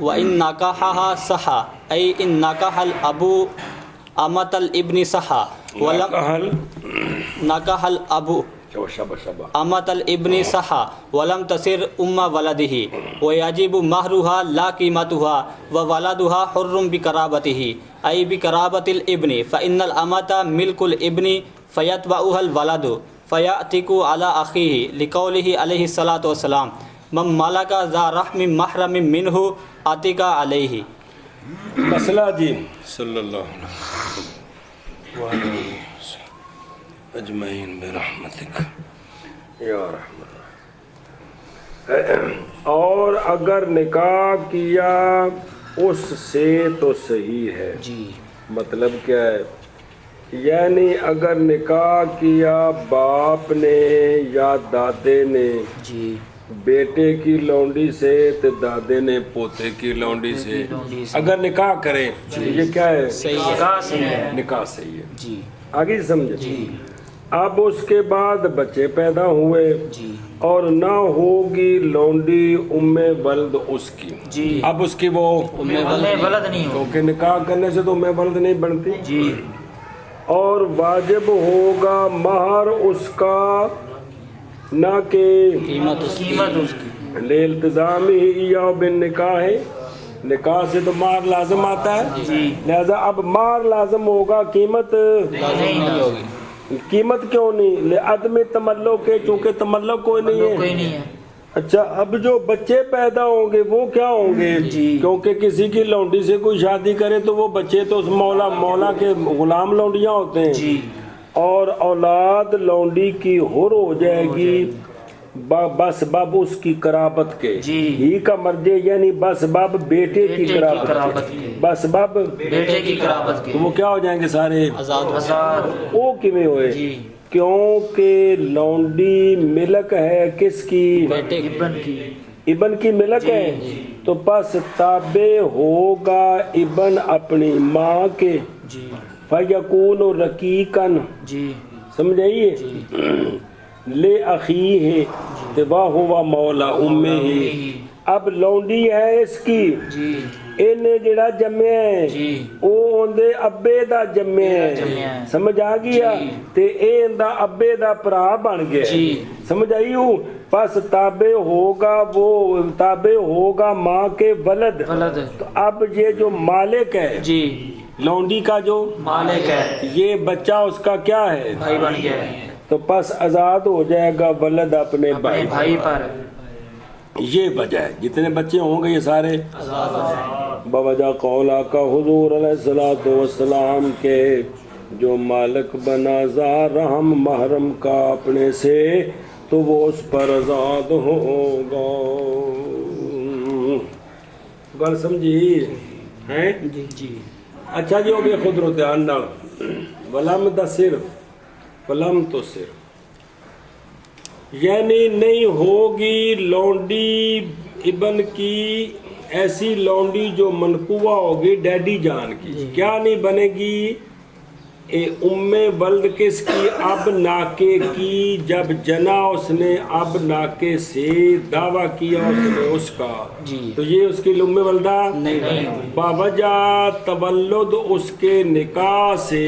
وَإِن نَكَحَهَا صَحَّ أي إن نكح الأبو أمة الابن صح ولم نكح الأبو أمة الابن صح ولم تصر ولده ويجب مهرها لا قيمتها وولدها حر بقرابته أي بقرابة الابن فإن الأمة ملك الابن فيتبعها الولد فيأتك على أخيه لقوله عليه الصلاة والسلام من ملك ذا رحم محرم منه أتك عليه. مسئلہ جی صلی اللہ علیہ اجمعین برحمتک یا رحمت. اور اگر نکاح کیا اس سے تو صحیح ہے. جی مطلب کیا ہے؟ یعنی اگر نکاح کیا باپ نے یا دادے نے جی بیٹے کی لونڈی سے تو دادے نے پوتے کی لونڈی سے اگر نکاح کرے یہ کیا ہے؟ صحیح ہے. نکاح صحیح ہے. جی آگے سمجھے. جی اب اس کے بعد بچے پیدا ہوئے جی اور نہ ہوگی لونڈی ام ولد اس کی. جی اب اس کی وہ ولد نہیں ہو. کیونکہ نکاح کرنے سے تو ام ولد نہیں بنتی. جی اور واجب ہوگا مہر اس کا نہ کہ قیمت اس کی لے التزام ہی یا بن نکاح ہے. نکاح سے تو مہر لازم آتا ہے. لہذا اب مہر لازم ہوگا قیمت نہیں ہوگی. قیمت کیوں نہیں؟ لعدم تملک کے چونکہ تملک کوئی نہیں ہے. اچھا اب جو بچے پیدا ہوں گے وہ کیا ہوں گے؟ کیونکہ کسی کی لونڈی سے کوئی شادی کرے تو وہ بچے تو اس مولا کے غلام لونڈیاں ہوتے ہیں. اور اولاد لونڈی کی حر ہو جائے گی بس باب اس کی قرابت کے. ہی کا مرجع یعنی بس باب بیٹے کی قرابت کے. بس باب بیٹے کی قرابت کی. تو وہ کیا ہو جائیں گے سارے آزاد. وہ کیویں ہوئے؟ کیونکہ لونڈی ملک ہے کس کی؟ بیٹے ابن کی ملک ہے. تو پس تابع ہوگا ابن اپنی ماں کے. فَيَكُونُ رَقِيقًا جی سمجھائیے لے اخیہ وَهُوَ مَوْلَى أُمِّهِ. اب لونڈی ہے اس کی انہیں جڑا جمع ہے او اندے ابے دا جمع ہے. سمجھ آ گیا؟ تے اے اندہ ابے دا پرا بن گیا. سمجھ آئی ہوں؟ پس تابع ہوگا ماں کے ولد. تو اب یہ جو مالک ہے لونڈی کا جو مالک ہے یہ بچہ اس کا کیا ہے؟ بھائی بن گیا ہے. تو پس آزاد ہو جائے گا ولد اپنے بھائی پر. یہ وجہ ہے جتنے بچے ہوں گے یہ سارے بوجہ قول آقا حضور علیہ السلام کے جو مالک بنا ذا رحم محرم کا اپنے سے تو وہ اس پر آزاد ہوگا. گل سمجھی ہیں؟ جی اچھا جی ہو گیا خود رو دھیان نال. ولم دا صرف ولم تو صرف یعنی نہیں ہوگی لونڈی ابن کی ایسی لونڈی جو منقوہ ہوگی ڈیڈی جان کی. کیا نہیں بنے گی؟ ام ولد کس کی؟ اب ناکے کی. جب جنا اس نے اب ناکے سے دعویٰ کیا اس نے اس کا تو یہ اس کی ام ولدہ باوجہ تولد اس کے نکاح سے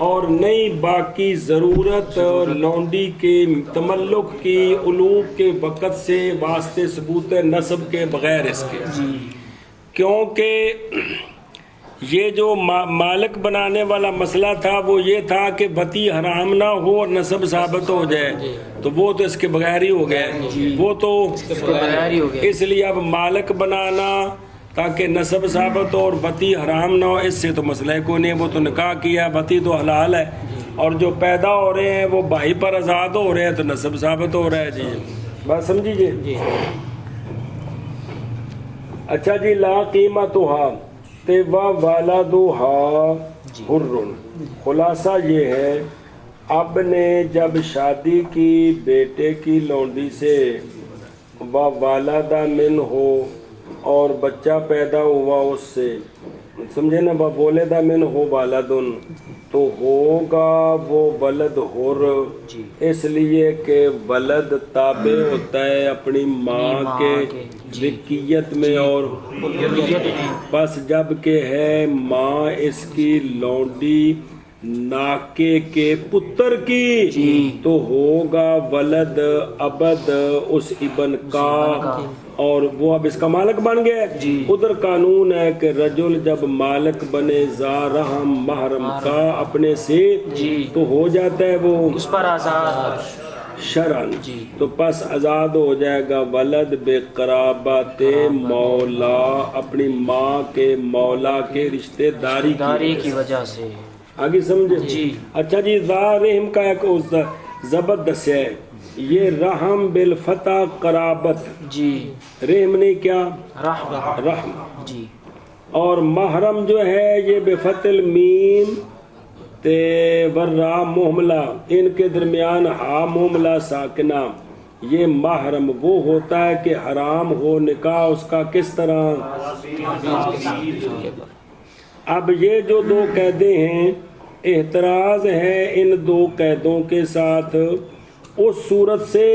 اور نہیں باقی ضرورت لونڈی کے تملک کی علوم کے وقت سے واسطے ثبوت نسب کے بغیر اس کے. کیونکہ یہ جو مالک بنانے والا مسئلہ تھا وہ یہ تھا کہ بتی حرام نہ ہو اور نسب ثابت ہو جائے تو وہ تو اس کے بغیر ہی ہو گئے. وہ تو اس لیے اب مالک بنانا تاکہ نسب ثابت ہو اور بتی حرام نہ ہو اس سے تو مسئلہ کوئی نہیں. وہ تو نکاح کیا بتی تو حلال ہے اور جو پیدا ہو رہے ہیں وہ بھائی پر آزاد ہو رہے ہیں تو نسب ثابت ہو رہا ہے. جی بات سمجھیے. اچھا جی لا قیمتھا وَوَلَدُهَا حُرٌ. خلاصہ یہ ہے اب نے جب شادی کی بیٹے کی لونڈی سے وَوَلَدَ مِنْهُ اور بچہ پیدا ہوا اس سے. سمجھے نا؟ وَوَلَدَ مِنْهُ وَلَدٌ تو ہوگا وہ ولد حر، اس لیے کہ ولد تابع ہوتا ہے اپنی ماں کے ذکیت میں اور بس جب کہ ہے ماں اس کی لونڈی ناکے کے پتر کی تو ہوگا ولد ابد اس ابن کا، اور وہ اب اس کا مالک بن گیا۔ ادھر قانون ہے کہ رجل جب مالک بنے ذا رحم محرم کا اپنے سے تو ہو جاتا ہے وہ اس پر آزاد شرعن، تو پس آزاد ہو جائے گا ولد بے قرابت مولا، اپنی ماں کے مولا کے رشتے داری کی وجہ سے۔ آگے سمجھے؟ اچھا جی، ذا رحم کا ایک ضبط دسیا ہے، یہ رحم بالفتح قرابت، رحم نے کیا رحم، اور محرم جو ہے یہ بفتح المیم تے ورا محملہ، ان کے درمیان ہا محملہ ساکنہ، یہ محرم وہ ہوتا ہے کہ حرام ہو نکاح اس کا کس طرح۔ اب یہ جو دو قیدیں ہیں، احتراز ہے ان دو قیدوں کے ساتھ اس صورت سے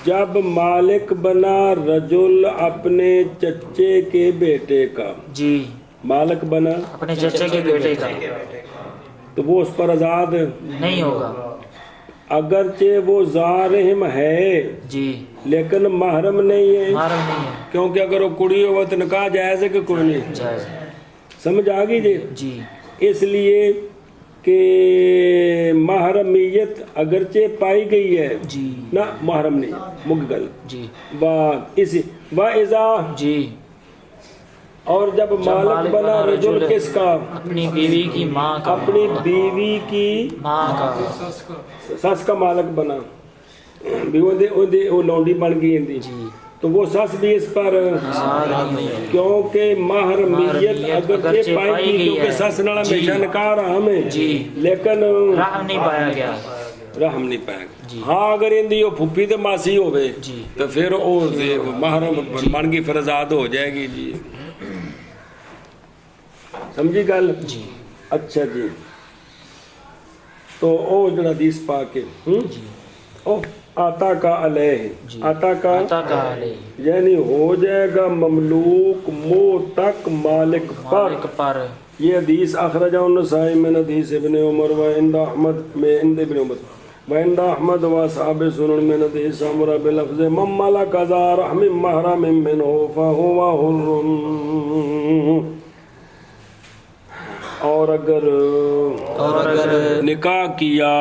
جب مالک بنا رجل اپنے چچے کے بیٹے کا، مالک بنا اپنے چچے کے بیٹے کا، تو وہ اس پر آزاد نہیں ہوگا، اگرچہ وہ ذا رحم ہے لیکن محرم نہیں ہے، کیونکہ اگر وہ کڑی ہو تو نکاح جائز ہے کہ کوئی نہیں جائز، سمجھ آگی جی۔ اس لیے کہ محرمیت اگرچہ پائی گئی ہے نہ محرم نہیں مگل اور جب مالک بنا رجل کس کا، اپنی بیوی کی ماں کا، اپنی بیوی کی ماں کا، سس کا مالک بنا، وہ لونڈی بن گئی، تو وہ سس بھی اس پر، کیونکہ محرمیت اگرچہ پائی گئی کیونکہ سس نال ہمیشہ نکاح رہا ہمیں، لیکن رحم نہیں پایا گیا، رحم نہیں پایا گیا۔ ہاں اگر اندی وہ پھپھی تے ماسی ہوئے تو پھر وہ محرم بن گئی، پھر آزاد ہو جائے گی جی، سمجھی گل؟ اچھا جی، تو او جڑا حدیث پاک ہے او آتا کا علیہ، آتا کا یعنی ہو جائے گا مملوک منہ تک مالک پر، یہ حدیث اخرجہ النسائی من حدیث ابن عمر و عند احمد میں عند ابن عمر و عند احمد و اصحاب سنن من حدیث سمرہ بلفظ من ملک ذا رحم محرم منہ فہو حر، اور اگر نکاح کیا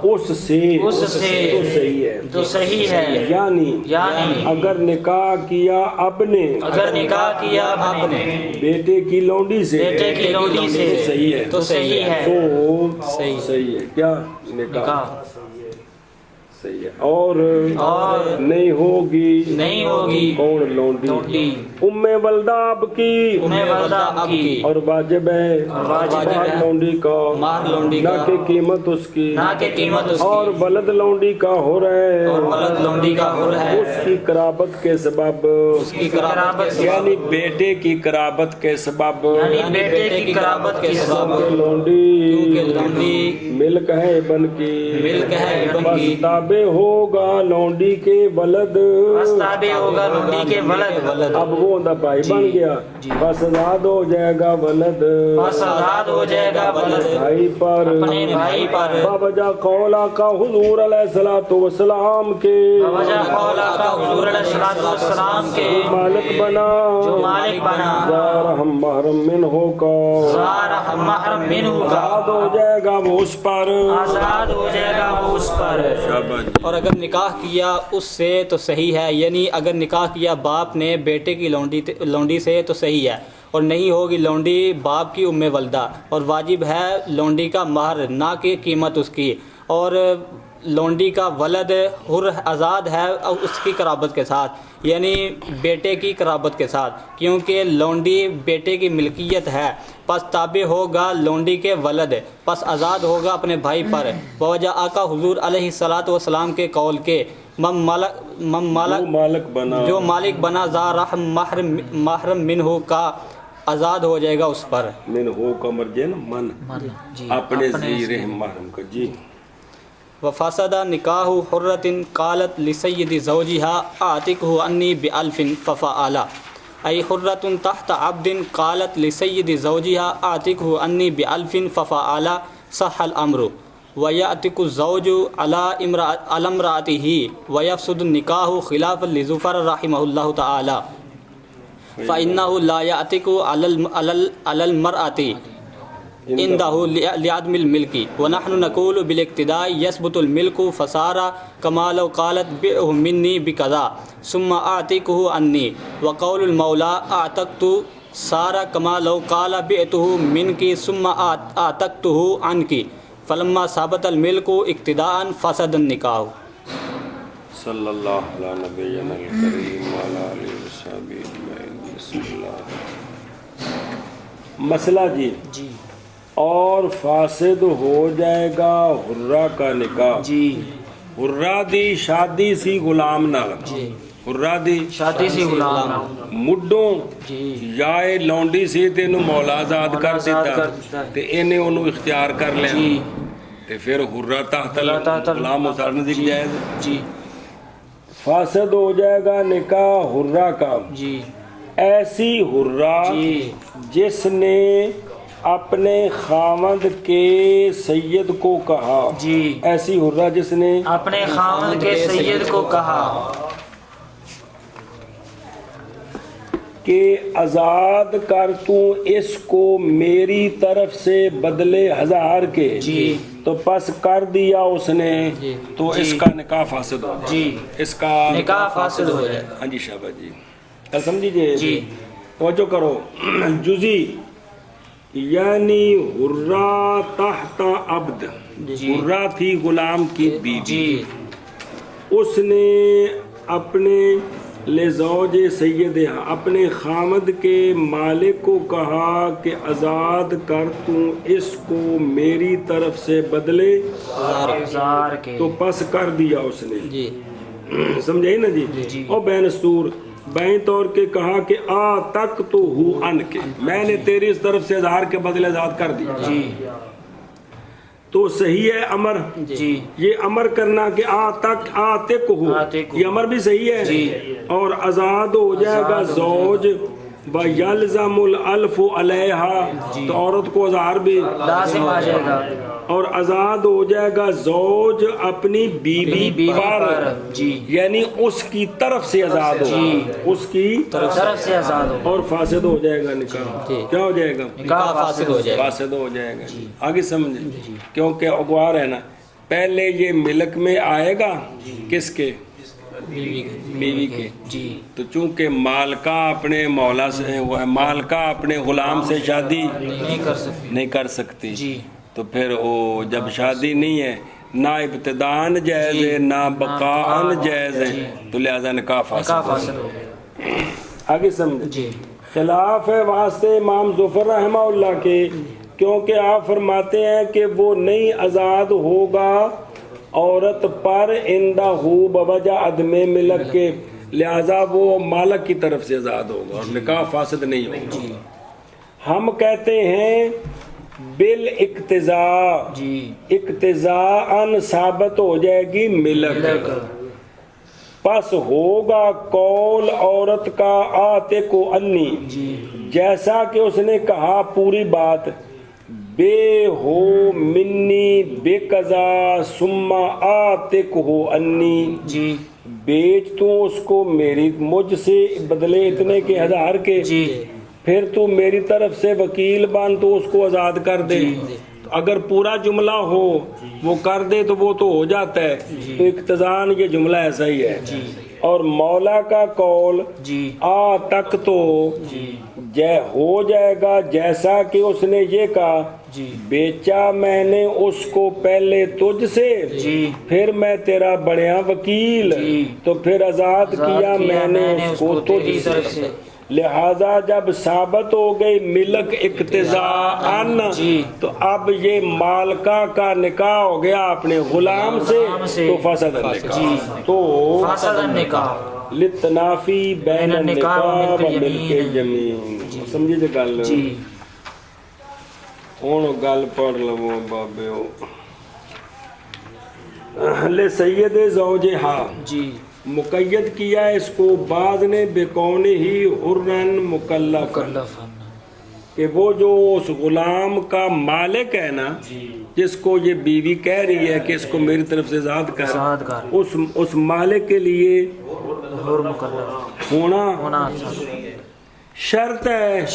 اس سے تو صحیح ہے، یعنی اگر نکاح کیا اب نے بیٹے کی لونڈی سے صحیح ہے، تو صحیح ہے، تو صحیح ہے کیا نکاح صحیح ہے، اور نہیں ہوگی کون لونڈی، ام ولدہ اب کی، اور واجب ہے لونڈی کا نہ کہ قیمت اس کی، اور ولد لونڈی کا ہو رہا ہے اس کی قرابت کے سبب، یعنی بیٹے کی قرابت کے سبب، لونڈی ملک ہے ابن کی، بس تابع ہوگا لونڈی کے ولد، اب وہ اندہ بھائی بن گیا، بس آزاد ہو جائے گا ولد بھائی پر، بابجا قولا کا حضور علیہ السلام کے مالک بنا رحم محرم منہ کا، آزاد ہو جائے گا وہ اس پر، اور اگر نکاح کیا اس سے تو صحیح ہے، یعنی اگر نکاح کیا باپ نے بیٹے کی لونڈی سے تو صحیح ہے، اور نہیں ہوگی لونڈی باپ کی ام ولدہ، اور واجب ہے لونڈی کا مہر نہ کہ قیمت اس کی، اور لونڈی کا ولد حر آزاد ہے اس کی قرابت کے ساتھ، یعنی بیٹے کی قرابت کے ساتھ، کیونکہ لونڈی بیٹے کی ملکیت ہے، پس تابع ہوگا لونڈی کے ولد، پس آزاد ہوگا اپنے بھائی پر، بوجہ آقا حضور علیہ السلام کے قول کے جو مالک بنا ذا رحم محرم منہ کا، آزاد ہو جائے گا اس پر. من ہو کا مرجن من جی اپنے زیر محرم کا. جی وفسد نکاح حرۃ قالت لسید زوجها اعتقه عنی بألف ففعل. ای حرۃ تحت عبد قالت لسید زوجها اعتقه عنی بألف ففعل صح الامر. ویعتق الزوج على امرأته ویفسد النکاح خلافا لزفر رحمہ اللہ تعالی. فإنه لا يعتق على المرأة عنده لعدم الملك ونحن نقول بالاقتداء يثبت الملك فصار كما لو قالت بئه مني بكذا ثم أعتقه عني. وقول المولى أعتقت صار كما لو قال بئته منك ثم أعتقته عنك. فلما ثبت الملك اقتداء فسد النكاح. صلی اللہ علی نبینا الکریم وعلی آلہ وصحبہ اجمعین. بسم اللہ. مسئلہ جی اور فاسد ہو جائے گا حرہ کا نکاح. جی حرہ دی شادی سی غلام نال. جی حرہ دی شادی سی غلام مڈوں جی یا اے لونڈی سی تے انہوں مولا آزاد کر دیتا تے انہیں انہوں اختیار کر لیا جی تے پھر حرہ تحت غلام اتارنے دی جائز. جی فاسد ہو جائے گا نکاح حرہ کا. جی ایسی حرہ جی جس نے اپنے خاوند کے سید کو کہا. جی ایسی حرہ جس نے اپنے خاوند کے سید کو کہا کہ آزاد کر تو اس کو میری طرف سے بدلے 1000 کے. جی تو پس کر دیا اس نے جی. تو اس کا نکاح فاسد ہو جائے. جی اس کا نکاح فاسد ہو جائے. ہاں جی شہباز جی سمجھیے جی توجہ کرو. جزی یعنی حرہ تحت عبد. جی. حرہ تھی غلام کی بیوی. جی اس نے اپنے لزوج سیدہ اپنے خامد کے مالک کو کہا کہ آزاد کر تو اس کو میری طرف سے بدلے 1000 کے. تو پس کر دیا اس نے. جی سمجھائی نا جی. جی. اور بین استور بین طور کے کہا کہ آ تک تو ہوں ان کے میں نے تیری اس طرف سے 1000 کے بدلے آزاد کر دیا. جی تو صحیح ہے امر. جی یہ امر کرنا کہ آ تک آتق ہو آتق ہو. یہ امر بھی صحیح ہے. جی. اور آزاد ہو جائے گا زوج وَيَلْزَمُ الْأَلْفُ عَلَيْهَا. تو عورت کو 1000 بھی لازم آ جائے گا. اور آزاد ہو جائے گا زوج اپنی بیوی پر. جی یعنی اس کی طرف سے آزاد ہو. جی. اس کی طرف سے آزاد ہو. اور فاسد ہو جائے گا نکاح. جی. کیا ہو جائے گا؟ نکاح فاسد ہو جائے گا. فاسد ہو جائے گا. آگے سمجھے کیونکہ اغوار ہے نا. پہلے یہ ملک میں آئے گا کس کے؟ بیوی کے. جی تو چونکہ مالکہ اپنے مولا سے مالکہ اپنے غلام سے شادی نہیں کر سکتے. نہیں کر سکتی. جی تو پھر وہ جب شادی نہیں ہے نہ ابتدان جائز ہے نہ بقاءن جائز ہے تو لہذا نکاح نکاح فاسد. فاسد ہو گیا. آگے سمجھ. جی خلاف ہے واسطے امام ظفر رحمہ اللہ کے کیونکہ آپ فرماتے ہیں کہ وہ نہیں آزاد ہوگا عورت پر اندہ ہو بوجہ عدم ملک کے لہذا وہ مالک کی طرف سے آزاد ہوگا اور نکاح فاسد نہیں ہوگا. ہم کہتے ہیں بالاقتضاء جی اقتضاءً ثابت ہو جائے گی ملک. پس ہوگا قول عورت کا آتق و انی جی جیسا کہ اس نے کہا پوری بات بے ہو منی بے قضا ثم آتق ہو انی. جی بیچ تو اس کو میری مجھ سے بدلے اتنے کے 1000 کے. جی پھر تو میری طرف سے وکیل بن تو اس کو آزاد کر دے. تو اگر پورا جملہ ہو وہ کر دے تو وہ تو ہو جاتا ہے. تو اقتضاءً یہ جملہ ایسا ہی ہے. اور مولا کا قول جی آ تک تو ہو جائے گا جیسا کہ اس نے یہ کہا جی بیچا میں نے اس کو پہلے تجھ سے جی پھر میں تیرا بڑیا وکیل جی تو پھر آزاد کیا میں نے اس کو تجھ تیری طرف سے. لہذا جب ثابت ہو گئی ملک اقتضاءً جی تو اب یہ مالکہ کا نکاح ہو گیا اپنے غلام سے تو فسد النکاح جی تو فاسد النکاح لتنافی بین النکاح و ملک الجمین سمجھے جو گل جی ہوں گل پڑھ لو بابے لے سید زوجہا جی مقید کیا اس کو بعض نے بکون ہی حرن مکلف کہ وہ جو اس غلام کا مالک ہے نا جس کو یہ بیوی کہہ رہی ہے کہ اس کو میری طرف سے آزاد کر اس مالک کے لیے ہونا شرط ہے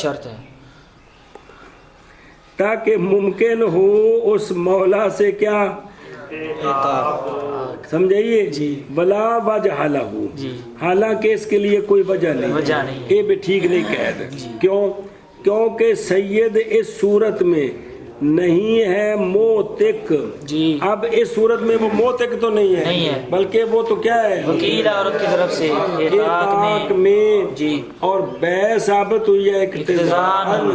تاکہ ممکن ہو اس مولا سے کیا سمجھائیے بلا وجہ لہو حالانکہ اس کے لیے کوئی وجہ نہیں یہ بھی ٹھیک نہیں قید کیونکہ سید اس صورت میں نہیں ہے موتق اب اس صورت میں وہ موتق تو نہیں ہے بلکہ وہ تو کیا ہے وکیل عورت کی طرف سے اطاق میں اور بے ثابت ہوئی ہے اقتضاءً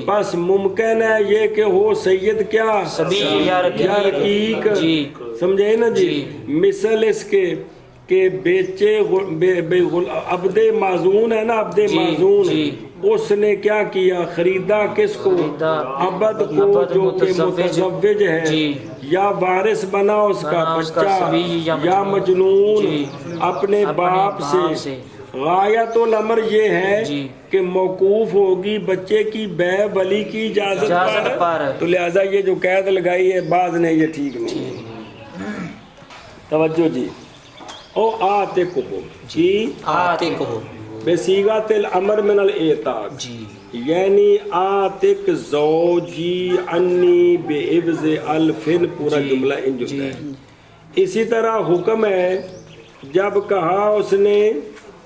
بس ممکن ہے یہ کہ ہو سید کیا یا رقیق سمجھے نا جی مثل اس کے کہ بیچے عبد معزون ہے نا عبد معزون اس نے کیا کیا خریدا کس کو عبد کو جو کہ متزوج ہے یا وارث بنا اس کا بچہ یا مجنون اپنے باپ سے غایت الامر یہ ہے کہ موقوف ہوگی بچے کی بے ولی کی اجازت پر تو لہذا یہ جو قید لگائی ہے بعض نے یہ ٹھیک نہیں توجہ جی او آتق ہو جی آتق ہو بصیغۃ الامر من الاعتاق یعنی آتق زوجی انی بعوض الف پورا جملہ ان جملہ ہے اسی طرح حکم ہے جب کہا اس نے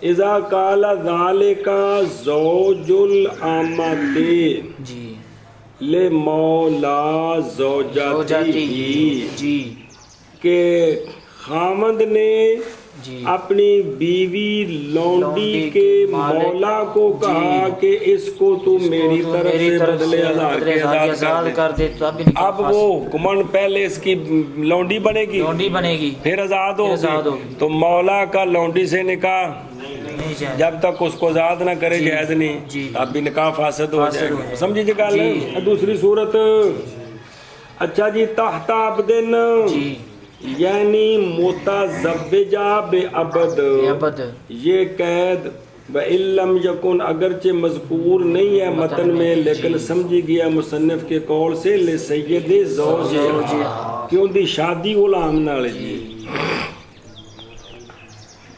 اذا قال ذالک زوج الامۃ لمولا زوجتی کہ خامند نے اپنی بیوی لونڈی کے مولا کو کہا کہ اس کو تو میری طرف سے بدلے ہزار کے آزاد کر دے اب وہ حکمن پہلے اس کی لونڈی بنے گی پھر آزاد ہوگی تو مولا کا لونڈی سے نکاح جب تک اس کو آزاد نہ کرے جائز نہیں اب بھی نکاح فاسد ہو جائے گا سمجھیے گل دوسری صورت اچھا جی تحت عبدن یعنی متزوجہ بے عبد یہ قید وَإِلَّمْ يَكُنْ اگرچہ مذکور نہیں ہے متن میں لیکن سمجھی گیا مصنف کے قول سے لِسَيِّدِ زَوْجِهَا کیوں دی شادی غلام نال جی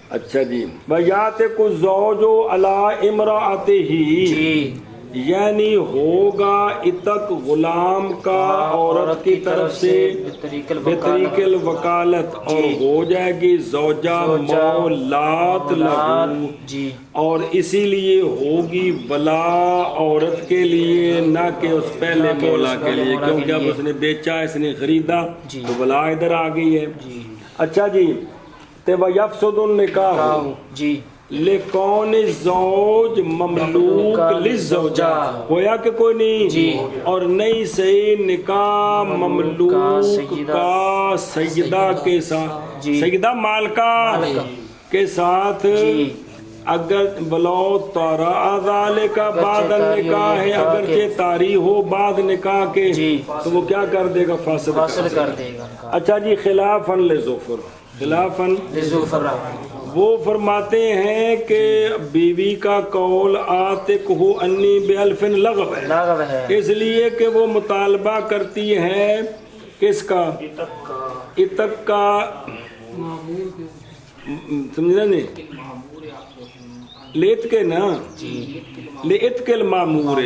اچھا جی وَيَعْتِقُ الزَّوْجُ عَلَىٰ امْرَأَتِهِ یعنی ہوگا عتق غلام کا عورت کی طرف سے بطریق الوکالت اور ہو جائے گی زوجہ مولات لہو اور اسی لیے ہوگی ولا عورت کے لیے نہ کہ اس پہلے مولا کے لیے کیونکہ اب اس نے بیچا اس نے خریدا تو ولا ادھر آ گئی ہے اچھا جی وَيَفْسُدُ النِّكَاحُ جی لِكَوْنِ الزَّوْجِ مملوک لِلزَّوْجَہ گویا کہ کوئی نہیں اور نہیں صحیح نکاح مملوک کا سیدہ کے ساتھ سیدہ مالکہ کے ساتھ اگر بلو تارا ذالک بعد النکاح ہے اگرچہ طاری ہو بعد نکاح کے تو وہ کیا کر دے گا فاسد کر دے گا اچھا جی خلافاً لزفر خلافاً وہ فرماتے ہیں کہ بیوی کا قول آتق ہو انی بے لغو ہے اس لیے کہ وہ مطالبہ کرتی ہے کس کا عتق کا سمجھنا نہیں لیت کے نا لیت کے المامور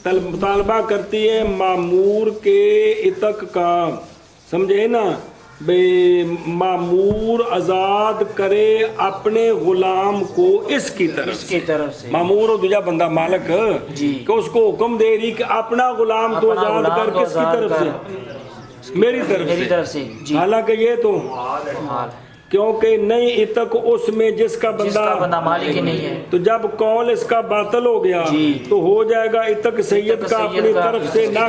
مطالبہ کرتی ہے مامور کے عتق کا سمجھے نا بے مامور آزاد کرے اپنے غلام کو اس کی طرف سے مامور اور دوجا بندہ مالک کہ اس کو حکم دے رہی کہ اپنا غلام تو آزاد کر کس کی طرف سے میری طرف سے حالانکہ یہ تو کیونکہ نہیں اتق اس میں جس کا جس کا بندہ، بندہ مالک ہی نہیں ہے. تو جب قول اس کا باطل ہو گیا جی. تو ہو جائے گا اتق سید کا اپنی طرف سے، نہ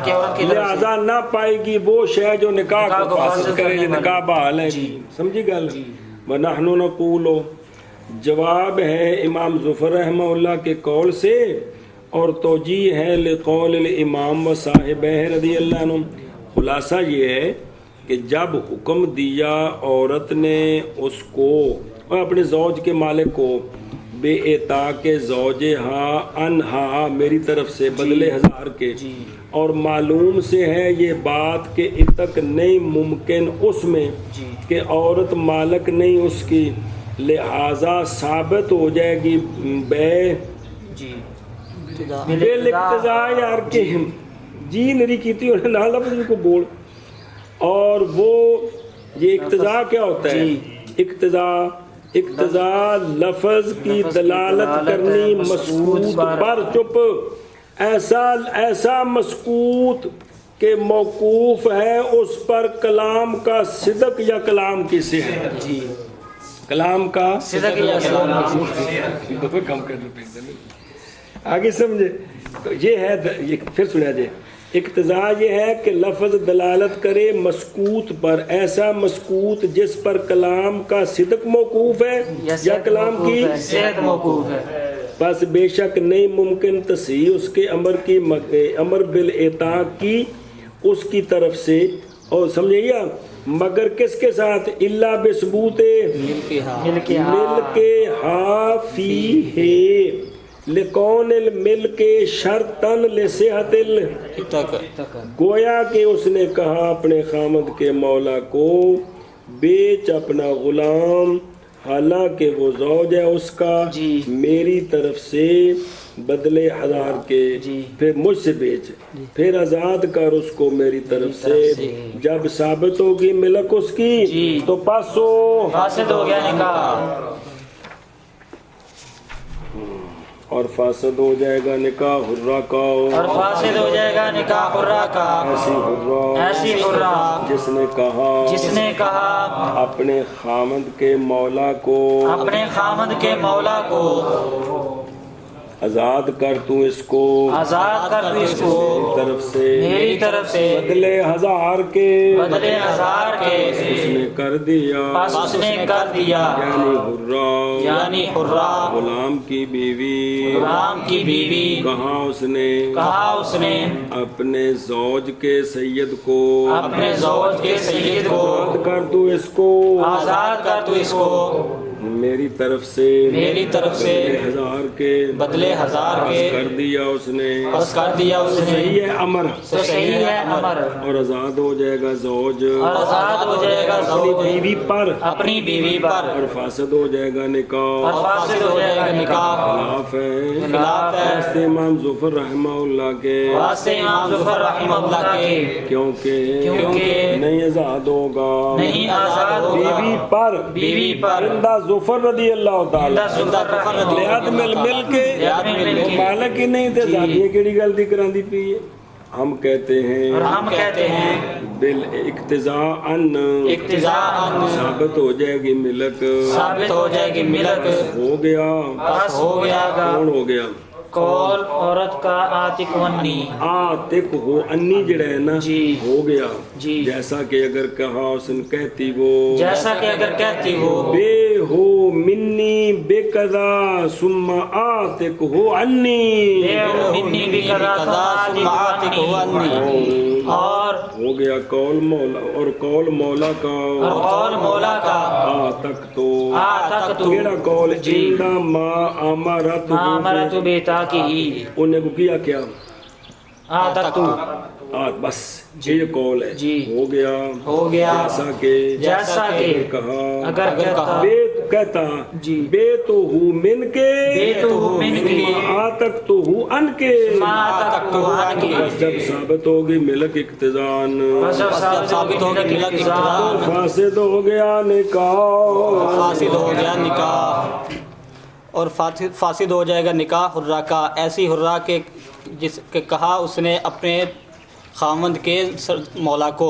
کہ عورت کی طرف سے. لہذا نہ پائے گی وہ شے جو نکاح کو فاسد کرے، کرنے والی. نکاح بحال ہے. جی. سمجھی گل؟ وَنَحْنُ نَقُولُ، جواب ہے امام ظفر رحمہ اللہ کے قول سے، اور توجیہ ہے لقول الامام و صاحبہ رضی اللہ عنہ. خلاصہ یہ ہے کہ جب حکم دیا عورت نے اس کو اور اپنے زوج کے مالک کو بے اطاع زوجہا انہا میری طرف سے بدلے 1000 کے، اور معلوم سے ہے یہ بات کہ اتق نہیں ممکن اس میں کہ عورت مالک نہیں اس کی، لہذا ثابت ہو جائے گی بے بالاقتضاء. یار کہ جی نری کیتی انہیں نہ لفظ کو بول. اور وہ یہ اقتضاء کیا ہوتا ہے؟ اقتضاء لفظ کی دلالت کرنی مسکوت پر، چپ، ایسا مسکوت کہ موقوف ہے اس پر کلام کا صدق یا کلام کی صحت. کلام کا صدق یا کلام کی کم کر دو آگے سمجھے. تو یہ ہے، یہ پھر سنا جائے. اقتضاء یہ ہے کہ لفظ دلالت کرے مسکوت پر، ایسا مسکوت جس پر کلام کا صدق موقوف ہے یا کلام کی صحت موقوف ہے. بس بے شک نہیں ممکن تصحیح اس کے امر بالاطاع کی اس کی طرف سے، اور سمجھئے مگر کس کے ساتھ؟ الا بثبوت مل کے ہا فی ہے لکون الملک شرطن لصحت گویا کہ اس نے کہا اپنے خامد کے مولا کو بیچ اپنا غلام، حالانکہ وہ زوج ہے اس کا، میری طرف سے بدلے 1000 کے، پھر مجھ سے بیچ، پھر آزاد کر اس کو میری طرف سے. جب ثابت ہوگی ملک اس کی تو پاسو فاسد ہو گیا نکاح، اور فاسد ہو جائے گا نکاح حرہ کا، اور فاسد ہو جائے گا نکاح حرہ کا، ایسی حرہ جس نے کہا اپنے خامد کے مولا کو آزاد کر تو اس کو، میری طرف سے بدلے 1000 کے، اس نے کر دیا یعنی حرہ غلام کی بیوی. کہا اس نے اپنے زوج کے سید کو، آزاد کر تو اس کو میری طرف سے بدلے 1000 کے کر دیا اس نے. صحیح ہے امر، اور آزاد ہو جائے گا زوج اپنی بیوی پر، اور فاسد ہو جائے گا نکاح. خلاف ہے امام ظفر رحمہ اللہ کے، کیونکہ نہیں آزاد ہوگا بیوی پر زندہ ظفر رضی اللہ تعالیٰ لحد مل کے وہ مالک ہی نہیں تھے، ذاتیہ کیڑی غلطی کراندی پی ہے. ہم کہتے ہیں بالاقتضاء ان ثابت ہو جائے گی ملک، ہو گیا. کون ہو گیا؟ قول عورت کا آتق ونی، آتق ہو انی جڑا ہے نا ہو گیا. جیسا کہ اگر کہا اس نے کہتی وہ بے ہو منی بے قضا ثم آتق ہو انی، اور ہو گیا قول مولا، اور قول مولا کا آتق تو کیڑا قول جندا ما امرت بیتا کی، انہیں کو کیا بس یہ قول ہے. ہو گیا جیسا کہ کہا کہتا بے تو ہوں من کے آتق تو ہوں ان کے، جب ثابت ہوگی ملک اقتضان فاسد ہو گیا نکاح، اور فاسد ہو جائے گا نکاح حرہ کا، ایسی حرہ کہ جس کے کہا اس نے اپنے خامند کے مولا کو